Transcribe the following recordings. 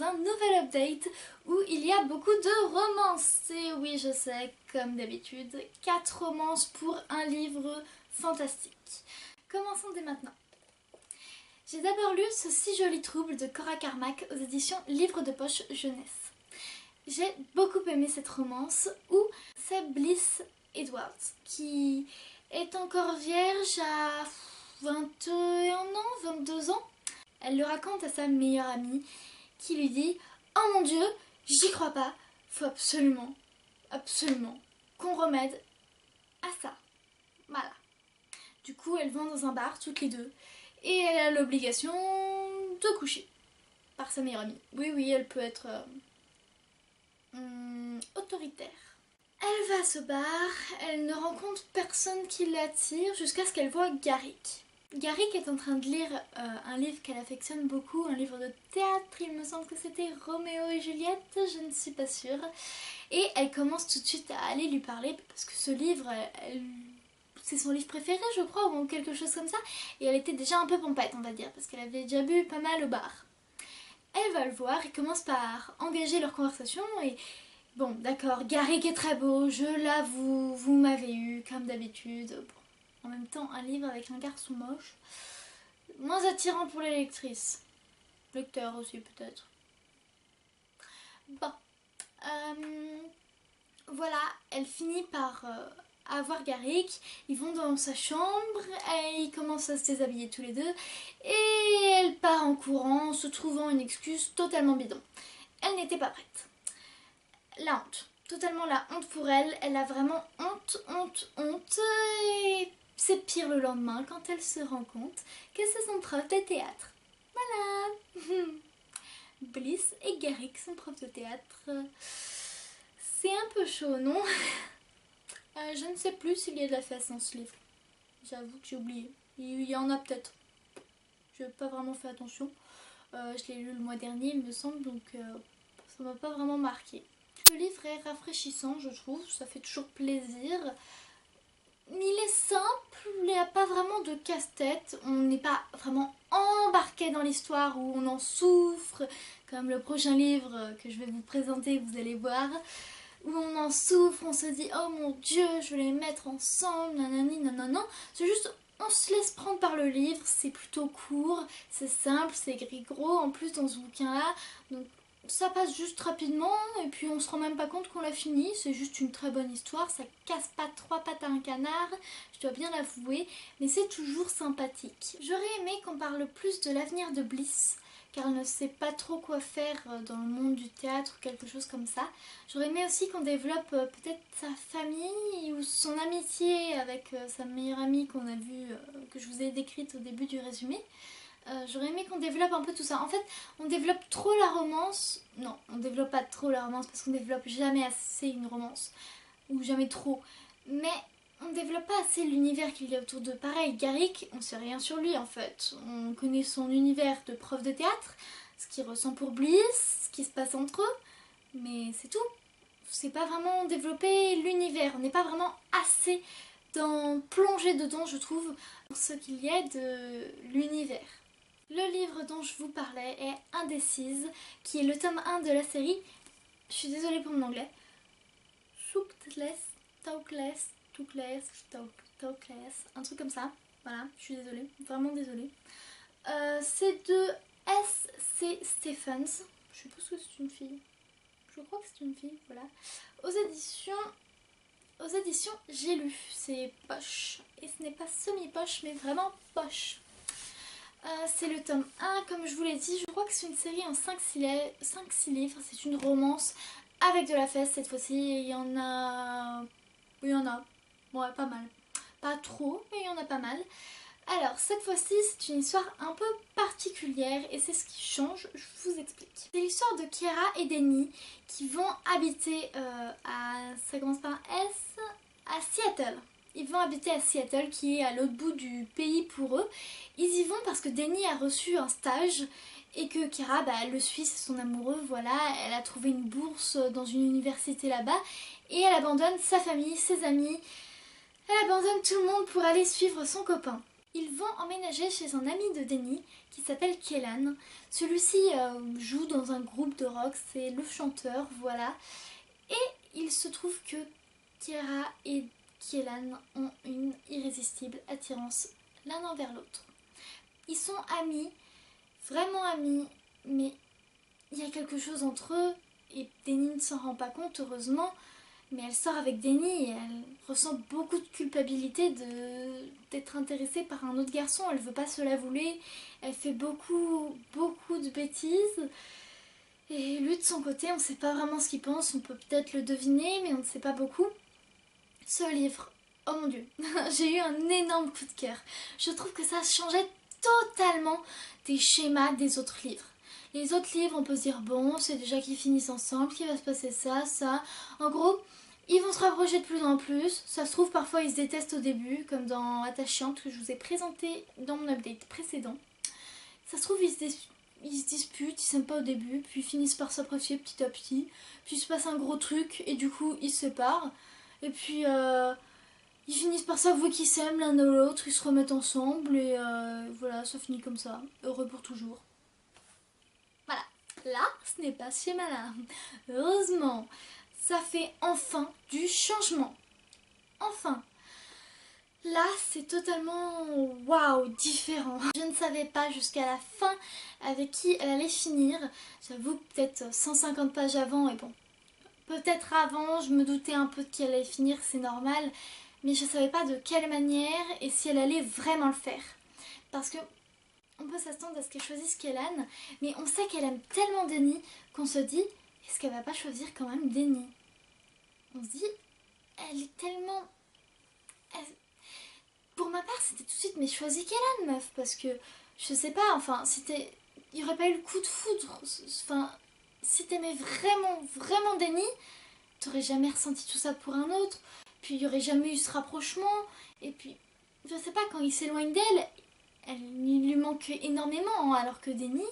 un nouvel update où il y a beaucoup de romances. Et oui, je sais, comme d'habitude, 4 romances pour un livre fantastique. Commençons dès maintenant. J'ai d'abord lu Ce si joli trouble de Cora Carmack aux éditions Livre de poche jeunesse. J'ai beaucoup aimé cette romance où c'est Bliss Edwards qui est encore vierge à 21 ans, 22 ans. Elle le raconte à sa meilleure amie qui lui dit « Oh mon Dieu, j'y crois pas, faut absolument, absolument qu'on remède à ça. » Voilà. Du coup, elles vont dans un bar toutes les deux et elle a l'obligation de coucher par sa meilleure amie. Oui, elle peut être autoritaire. Elle va à ce bar, elle ne rencontre personne qui l'attire jusqu'à ce qu'elle voit Garrick. Garrick est en train de lire un livre qu'elle affectionne beaucoup, un livre de théâtre, il me semble que c'était Roméo et Juliette, je ne suis pas sûre. Et elle commence tout de suite à aller lui parler parce que ce livre, c'est son livre préféré je crois, ou quelque chose comme ça. Et elle était déjà un peu pompette on va dire, parce qu'elle avait déjà bu pas mal au bar. Elle va le voir, ils commencent par engager leur conversation et... Bon, d'accord, Garrick est très beau, je l'avoue, vous m'avez eu, comme d'habitude. Bon, en même temps, un livre avec un garçon moche, moins attirant pour les lectrices. Lecteurs aussi, peut-être. Bon, voilà, elle finit par avoir Garrick, ils vont dans sa chambre, et ils commencent à se déshabiller tous les deux, et elle part en courant, se trouvant une excuse totalement bidon. Elle n'était pas prête. La honte, totalement la honte pour elle, elle a vraiment honte et c'est pire le lendemain quand elle se rend compte que c'est son prof de théâtre. Voilà. Bliss et Garrick sont profs de théâtre. C'est un peu chaud, non? Je ne sais plus s'il y a de la fesse dans ce livre. J'avoue que j'ai oublié. Il y en a peut-être. Je n'ai pas vraiment fait attention. Je l'ai lu le mois dernier il me semble, donc ça m'a pas vraiment marqué. Le livre est rafraîchissant je trouve, ça fait toujours plaisir. Il est simple, il n'y a pas vraiment de casse-tête, on n'est pas vraiment embarqué dans l'histoire où on en souffre, comme le prochain livre que je vais vous présenter, vous allez voir, où on en souffre, on se dit oh mon Dieu, je vais les mettre ensemble, nanani, nanana. C'est juste, on se laisse prendre par le livre, c'est plutôt court, c'est simple, c'est écrit gros en plus dans ce bouquin-là, donc ça passe juste rapidement et puis on se rend même pas compte qu'on l'a fini, c'est juste une très bonne histoire, ça casse pas 3 pattes à un canard, je dois bien l'avouer, mais c'est toujours sympathique. J'aurais aimé qu'on parle plus de l'avenir de Bliss, car elle ne sait pas trop quoi faire dans le monde du théâtre ou quelque chose comme ça. J'aurais aimé aussi qu'on développe peut-être sa famille ou son amitié avec sa meilleure amie qu'on a vue, que je vous ai décrite au début du résumé. J'aurais aimé qu'on développe un peu tout ça. En fait, on développe trop la romance. Non, on développe pas trop la romance parce qu'on développe jamais assez une romance. Ou jamais trop. Mais on développe pas assez l'univers qu'il y a autour d'eux. Pareil, Garrick, on sait rien sur lui en fait. On connaît son univers de prof de théâtre, ce qu'il ressent pour Bliss, ce qui se passe entre eux. Mais c'est tout. C'est pas vraiment développer l'univers. On n'est pas vraiment assez plongé dedans, je trouve, pour ce qu'il y a de l'univers. Le livre dont je vous parlais est Indécise, qui est le tome 1 de la série. Je suis désolée pour mon anglais. Talkless, un truc comme ça. Voilà, je suis désolée, vraiment désolée. C'est de S.C. Stephens. Je suppose que c'est une fille. Je crois que c'est une fille, voilà. Aux éditions J'ai lu. C'est poche. Et ce n'est pas semi-poche, mais vraiment poche. C'est le tome 1, comme je vous l'ai dit, je crois que c'est une série en 5-6 livres, c'est une romance avec de la fesse cette fois-ci, il y en a... Ouais, pas mal. Pas trop, mais il y en a pas mal. Alors, cette fois-ci, c'est une histoire un peu particulière et c'est ce qui change, je vous explique. C'est l'histoire de Kiara et Denny qui vont habiter ça commence par un S, à Seattle. Ils vont habiter à Seattle qui est à l'autre bout du pays pour eux. Ils y vont parce que Denny a reçu un stage et que Kiara elle le suit, c'est son amoureux, voilà. Elle a trouvé une bourse dans une université là-bas et elle abandonne sa famille, ses amis. Elle abandonne tout le monde pour aller suivre son copain. Ils vont emménager chez un ami de Denny qui s'appelle Kellan. Celui-ci joue dans un groupe de rock, c'est le chanteur, voilà. Et il se trouve que Kira et Kellan ont une irrésistible attirance l'un envers l'autre. Ils sont amis, vraiment amis, mais il y a quelque chose entre eux et Denny ne s'en rend pas compte, heureusement. Mais elle sort avec Denny et elle ressent beaucoup de culpabilité d'être intéressée par un autre garçon. Elle veut pas se l'avouer, elle fait beaucoup de bêtises. Et lui de son côté, on ne sait pas vraiment ce qu'il pense, on peut peut-être le deviner, mais on ne sait pas beaucoup. Ce livre, oh mon dieu, j'ai eu un énorme coup de cœur. Je trouve que ça changeait totalement des schémas des autres livres. Les autres livres, on peut se dire, bon, c'est déjà qu'ils finissent ensemble, qu'il va se passer ça, ça. En gros, ils vont se rapprocher de plus en plus. Ça se trouve, parfois, ils se détestent au début, comme dans Attachante, que je vous ai présenté dans mon update précédent. Ça se trouve, ils se disputent, ils s'aiment pas au début, puis ils finissent par s'apprécier petit à petit. Puis il se passe un gros truc, et du coup, ils se séparent. Et puis, ils finissent par s'avouer qu'ils s'aiment l'un ou l'autre, ils se remettent ensemble, et voilà, ça finit comme ça. Heureux pour toujours. Voilà, là, ce n'est pas ce schéma-là. Heureusement, ça fait enfin du changement. Enfin. Là, c'est totalement waouh, différent. Je ne savais pas jusqu'à la fin avec qui elle allait finir. J'avoue peut-être 150 pages avant, et bon, peut-être avant, je me doutais un peu de qui elle allait finir, c'est normal. Mais je ne savais pas de quelle manière et si elle allait vraiment le faire. Parce que on peut s'attendre à ce qu'elle choisisse Kellan, mais on sait qu'elle aime tellement Denny qu'on se dit, est-ce qu'elle va pas choisir quand même Denny? On se dit, elle est tellement... Pour ma part, c'était tout de suite, mais choisis Kellan, meuf, parce que, je sais pas, enfin, il n'y aurait pas eu le coup de foudre, enfin, si t'aimais vraiment Denny, t'aurais jamais ressenti tout ça pour un autre, puis il n'y aurait jamais eu ce rapprochement, et puis, je sais pas, quand il s'éloigne d'elle, il lui manque énormément, alors que Denny,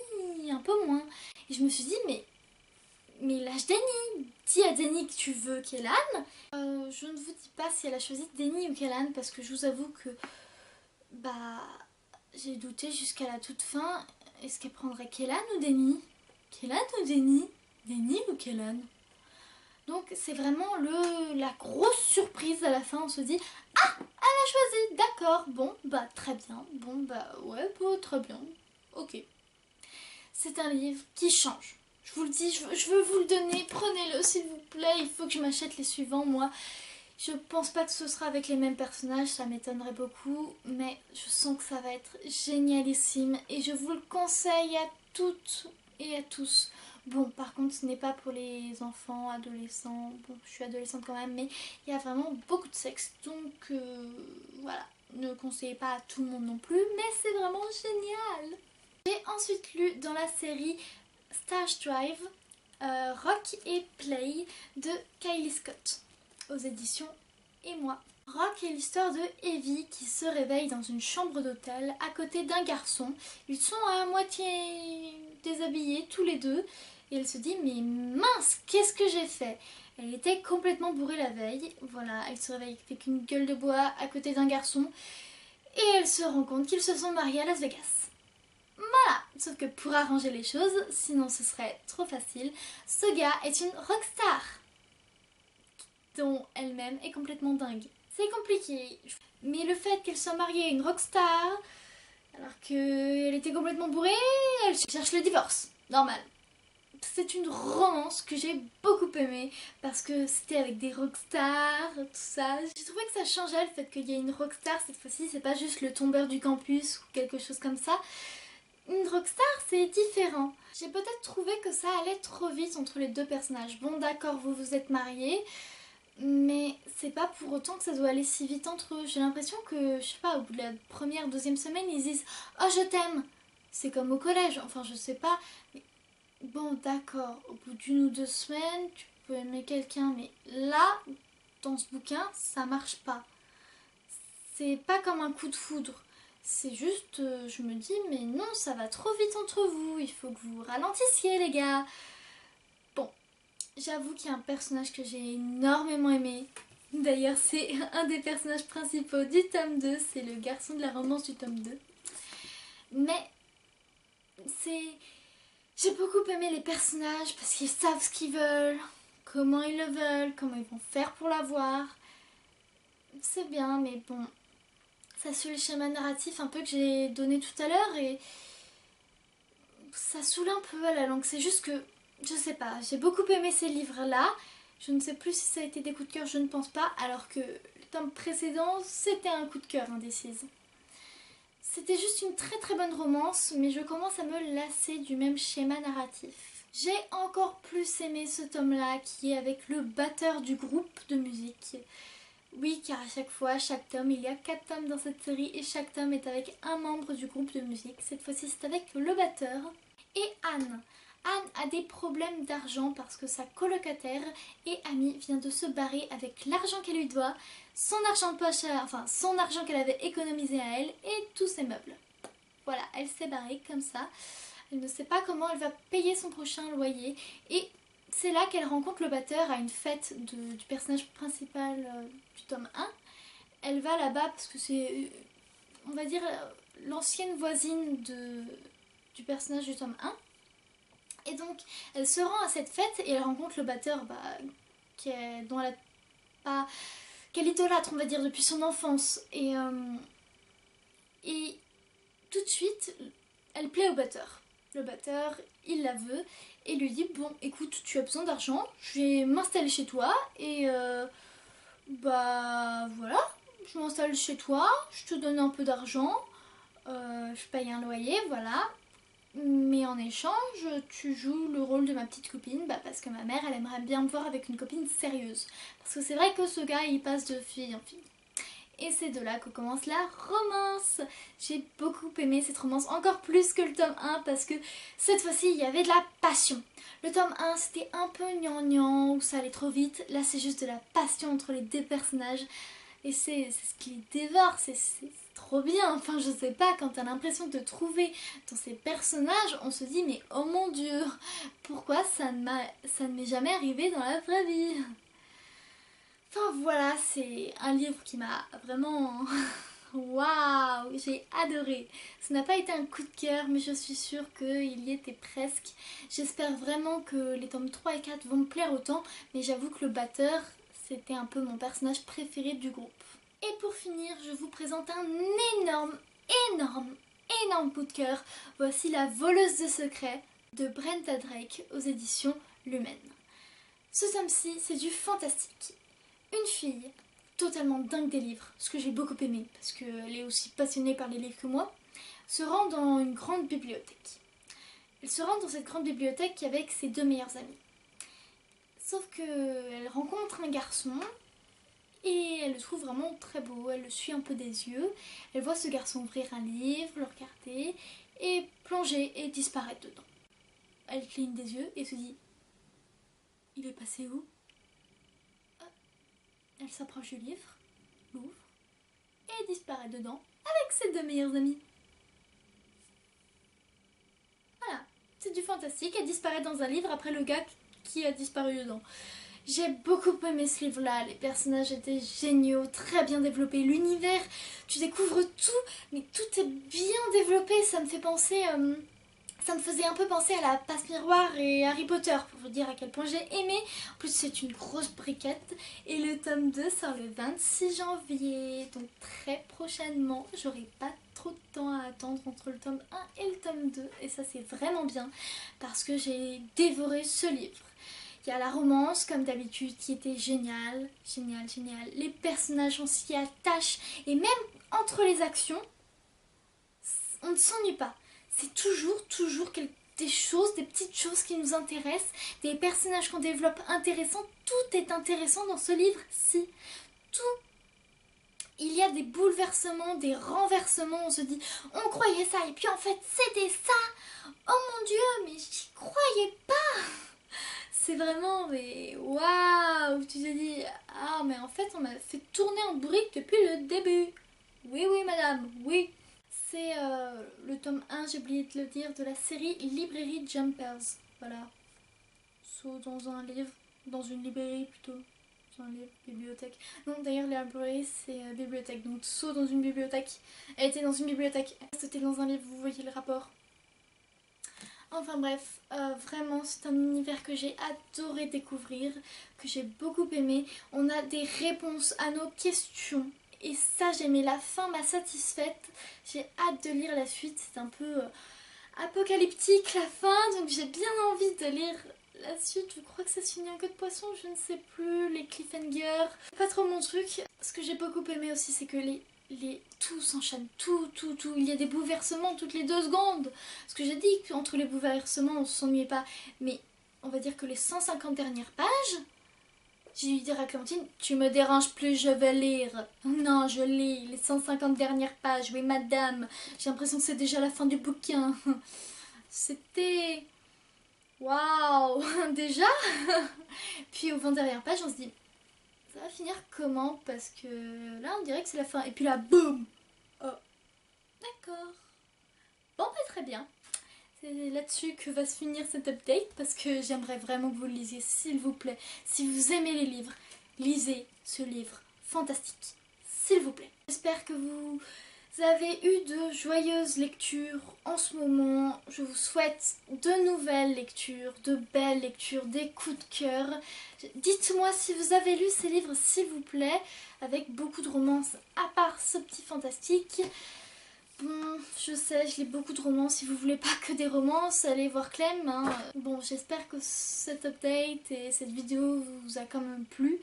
un peu moins. Et je me suis dit, mais lâche Denny, dis à Denny que tu veux Kellan. Je ne vous dis pas si elle a choisi Denny ou Kellan, parce que je vous avoue que j'ai douté jusqu'à la toute fin. Est-ce qu'elle prendrait Kellan ou Denny? Kellan ou Denny? Denny ou Kellan? Donc c'est vraiment la grosse surprise à la fin. On se dit, ah, elle a choisi, d'accord, bon, très bien, bon, ouais, très bien, ok. C'est un livre qui change. Je vous le dis, je veux vous le donner, prenez-le s'il vous plaît, il faut que je m'achète les suivants, moi. Je pense pas que ce sera avec les mêmes personnages, ça m'étonnerait beaucoup, mais je sens que ça va être génialissime et je vous le conseille à toutes et à tous. Bon, par contre, ce n'est pas pour les enfants, adolescents, bon, je suis adolescente quand même, mais il y a vraiment beaucoup de sexe, donc voilà, ne conseillez pas à tout le monde non plus, mais c'est vraiment génial. J'ai ensuite lu dans la série Stars Drive, Rock et Play de Kylie Scott aux éditions Et moi. Rock est l'histoire de Evie qui se réveille dans une chambre d'hôtel à côté d'un garçon. Ils sont à moitié déshabillés tous les deux et elle se dit mais mince, qu'est-ce que j'ai fait? Elle était complètement bourrée la veille. Voilà, elle se réveille avec une gueule de bois à côté d'un garçon et elle se rend compte qu'ils se sont mariés à Las Vegas. Voilà, sauf que pour arranger les choses, sinon ce serait trop facile, ce gars est une rockstar dont elle-même est complètement dingue. C'est compliqué, mais le fait qu'elle soit mariée à une rockstar, alors qu'elle était complètement bourrée, elle cherche le divorce, normal. C'est une romance que j'ai beaucoup aimée parce que c'était avec des rockstars, tout ça. J'ai trouvé que ça changeait le fait qu'il y ait une rockstar cette fois-ci, c'est pas juste le tombeur du campus ou quelque chose comme ça. Une rockstar, c'est différent. J'ai peut-être trouvé que ça allait trop vite entre les deux personnages. Bon d'accord, vous vous êtes mariés, mais c'est pas pour autant que ça doit aller si vite entre eux. J'ai l'impression que, je sais pas, au bout de la première, deuxième semaine, ils disent « Oh, je t'aime !» C'est comme au collège, enfin je sais pas. Mais bon d'accord, au bout d'une ou deux semaines, tu peux aimer quelqu'un, mais là, dans ce bouquin, ça marche pas. C'est pas comme un coup de foudre. C'est juste, je me dis, mais non, ça va trop vite entre vous, il faut que vous ralentissiez les gars. Bon, j'avoue qu'il y a un personnage que j'ai énormément aimé, D'ailleurs, c'est un des personnages principaux du tome 2, c'est le garçon de la romance du tome 2. Mais c'est... J'ai beaucoup aimé les personnages parce qu'ils savent ce qu'ils veulent, comment ils le veulent, comment ils vont faire pour l'avoir. C'est bien, mais bon, ça suit le schéma narratif un peu que j'ai donné tout à l'heure et ça saoule un peu à la langue. C'est juste que, je sais pas, j'ai beaucoup aimé ces livres-là. Je ne sais plus si ça a été des coups de cœur, je ne pense pas, alors que le tome précédent, c'était un coup de cœur indécise. C'était juste une très très bonne romance, mais je commence à me lasser du même schéma narratif. J'ai encore plus aimé ce tome-là, qui est avec le batteur du groupe de musique. Oui, car à chaque fois, chaque tome, il y a 4 tomes dans cette série, et chaque tome est avec un membre du groupe de musique. Cette fois-ci, c'est avec le batteur. Et Anne. Anne a des problèmes d'argent parce que sa colocataire et amie vient de se barrer avec l'argent qu'elle lui doit, son argent de poche, enfin son argent qu'elle avait économisé à elle et tous ses meubles. Voilà, elle s'est barrée comme ça. Elle ne sait pas comment elle va payer son prochain loyer et c'est là qu'elle rencontre le batteur à une fête du personnage principal du tome 1. Elle va là-bas parce que c'est, on va dire, l'ancienne voisine du personnage du tome 1. Et donc, elle se rend à cette fête et elle rencontre le batteur dont elle a pas, qu'elle idolâtre, on va dire, depuis son enfance. Et tout de suite, elle plaît au batteur. Le batteur, il la veut et lui dit, bon, écoute, tu as besoin d'argent, je vais m'installer chez toi et voilà, je m'installe chez toi, je te donne un peu d'argent, je paye un loyer, voilà. Mais en échange, tu joues le rôle de ma petite copine, parce que ma mère, elle aimerait bien me voir avec une copine sérieuse. Parce que c'est vrai que ce gars, il passe de fille en fille. Et c'est de là que commence la romance. J'ai beaucoup aimé cette romance, encore plus que le tome 1, parce que cette fois-ci, il y avait de la passion. Le tome 1, c'était un peu gnangnan, où ça allait trop vite. Là, c'est juste de la passion entre les deux personnages. Et c'est ce qui les dévore, c'est trop bien. Enfin, je sais pas, quand t'as l'impression de te trouver dans ces personnages, on se dit, mais oh mon dieu, pourquoi ça ne m'est jamais arrivé dans la vraie vie? Enfin voilà, c'est un livre qui m'a vraiment... Waouh, j'ai adoré. Ça n'a pas été un coup de cœur, mais je suis sûre qu'il y était presque. J'espère vraiment que les tomes 3 et 4 vont me plaire autant, mais j'avoue que le batteur, c'était un peu mon personnage préféré du groupe. Et pour finir, je vous présente un énorme, énorme, énorme coup de cœur. Voici La voleuse de secrets de Brenda Drake aux éditions Lumen. Ce tome-ci, c'est du fantastique. Une fille totalement dingue des livres, ce que j'ai beaucoup aimé parce qu'elle est aussi passionnée par les livres que moi, se rend dans une grande bibliothèque. Elle se rend dans cette grande bibliothèque avec ses deux meilleures amies. Sauf qu'elle rencontre un garçon et elle le trouve vraiment très beau, elle le suit un peu des yeux, elle voit ce garçon ouvrir un livre, le regarder et plonger et disparaître dedans. Elle cligne des yeux et se dit « Il est passé où ?» Elle s'approche du livre, l'ouvre et disparaît dedans avec ses deux meilleures amies. Voilà, c'est du fantastique, elle disparaît dans un livre après le gars qui a disparu dedans. J'ai beaucoup aimé ce livre-là, les personnages étaient géniaux, très bien développés, l'univers, tu découvres tout, mais tout est bien développé, ça me fait penser... ça me faisait un peu penser à la passe miroir et Harry Potter, pour vous dire à quel point j'ai aimé. En plus, c'est une grosse briquette. Et le tome 2 sort le 26 janvier. Donc très prochainement, j'aurai pas trop de temps à attendre entre le tome 1 et le tome 2. Et ça, c'est vraiment bien parce que j'ai dévoré ce livre. Il y a la romance, comme d'habitude, qui était géniale, géniale, géniale. Les personnages, on s'y attache. Et même entre les actions, on ne s'ennuie pas. C'est toujours des choses, des petites choses qui nous intéressent, des personnages qu'on développe intéressants. Tout est intéressant dans ce livre-ci. Tout. Il y a des bouleversements, des renversements. On se dit, on croyait ça, et puis en fait, c'était ça. Oh mon Dieu, mais j'y croyais pas. C'est vraiment, mais waouh. Tu te dis, ah, mais en fait, on m'a fait tourner en bourrique depuis le début. Oui, oui, madame, oui. C'est le tome 1, j'ai oublié de le dire, de la série Librairie Jumpers. Voilà. Saut dans un livre, dans une librairie plutôt. Genre les bibliothèques. Non, d'ailleurs, library, c'est bibliothèque. Donc, saut dans une bibliothèque. Elle était dans une bibliothèque. C'était dans un livre, vous voyez le rapport. Enfin bref, vraiment, c'est un univers que j'ai adoré découvrir, que j'ai beaucoup aimé. On a des réponses à nos questions. Et ça, j'ai aimé. La fin m'a satisfaite. J'ai hâte de lire la suite. C'est un peu apocalyptique la fin, donc j'ai bien envie de lire la suite. Je crois que ça se finit en queue de poisson, je ne sais plus, les cliffhangers, pas trop mon truc. Ce que j'ai beaucoup aimé aussi, c'est que tout s'enchaîne, tout. Il y a des bouleversements toutes les 2 secondes. Ce que j'ai dit, qu'entre les bouleversements on s'ennuyait pas, mais on va dire que les 150 dernières pages, j'ai dû dire à Clémentine, tu me déranges plus, je vais lire. Non, je lis les 150 dernières pages, oui madame. J'ai l'impression que c'est déjà la fin du bouquin. C'était... Waouh. Déjà. Puis aux 20 dernières pages, on se dit, ça va finir comment? Parce que là, on dirait que c'est la fin. Et puis là, boum. Oh, d'accord. Bon, bah, très bien. C'est là-dessus que va se finir cet update parce que j'aimerais vraiment que vous le lisiez, s'il vous plaît. Si vous aimez les livres, lisez ce livre fantastique, s'il vous plaît. J'espère que vous avez eu de joyeuses lectures en ce moment. Je vous souhaite de nouvelles lectures, de belles lectures, des coups de cœur. Dites-moi si vous avez lu ces livres, s'il vous plaît, avec beaucoup de romances, à part ce petit fantastique. Bon, je sais, je lis beaucoup de romans. Si vous voulez pas que des romances, allez voir Clem. Hein. Bon, j'espère que cet update et cette vidéo vous a quand même plu.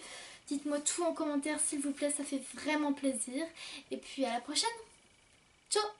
Dites-moi tout en commentaire s'il vous plaît, ça fait vraiment plaisir. Et puis à la prochaine. Ciao!